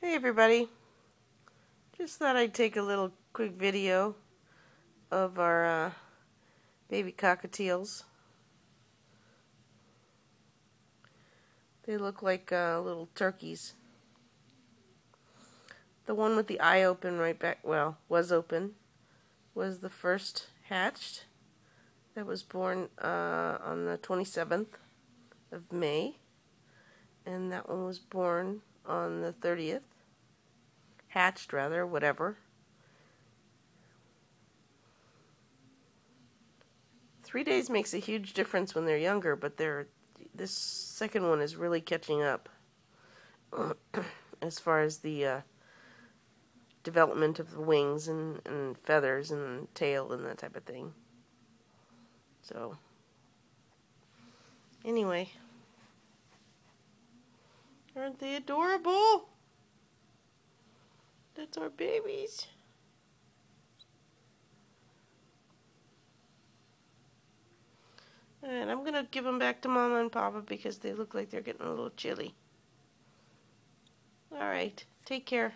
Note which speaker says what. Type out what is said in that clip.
Speaker 1: Hey everybody, just thought I'd take a little quick video of our baby cockatiels. They look like little turkeys. The one with the eye open right back, well, was open, was the first hatched. That was born on the 27th of May, and that one was born on the 30th. Hatched, rather, whatever. 3 days makes a huge difference when they're younger, but this second one is really catching up as far as the development of the wings and feathers and tail and that type of thing. So, anyway, aren't they adorable? That's our babies. And I'm going to give them back to Mama and Papa because they look like they're getting a little chilly. Alright, take care.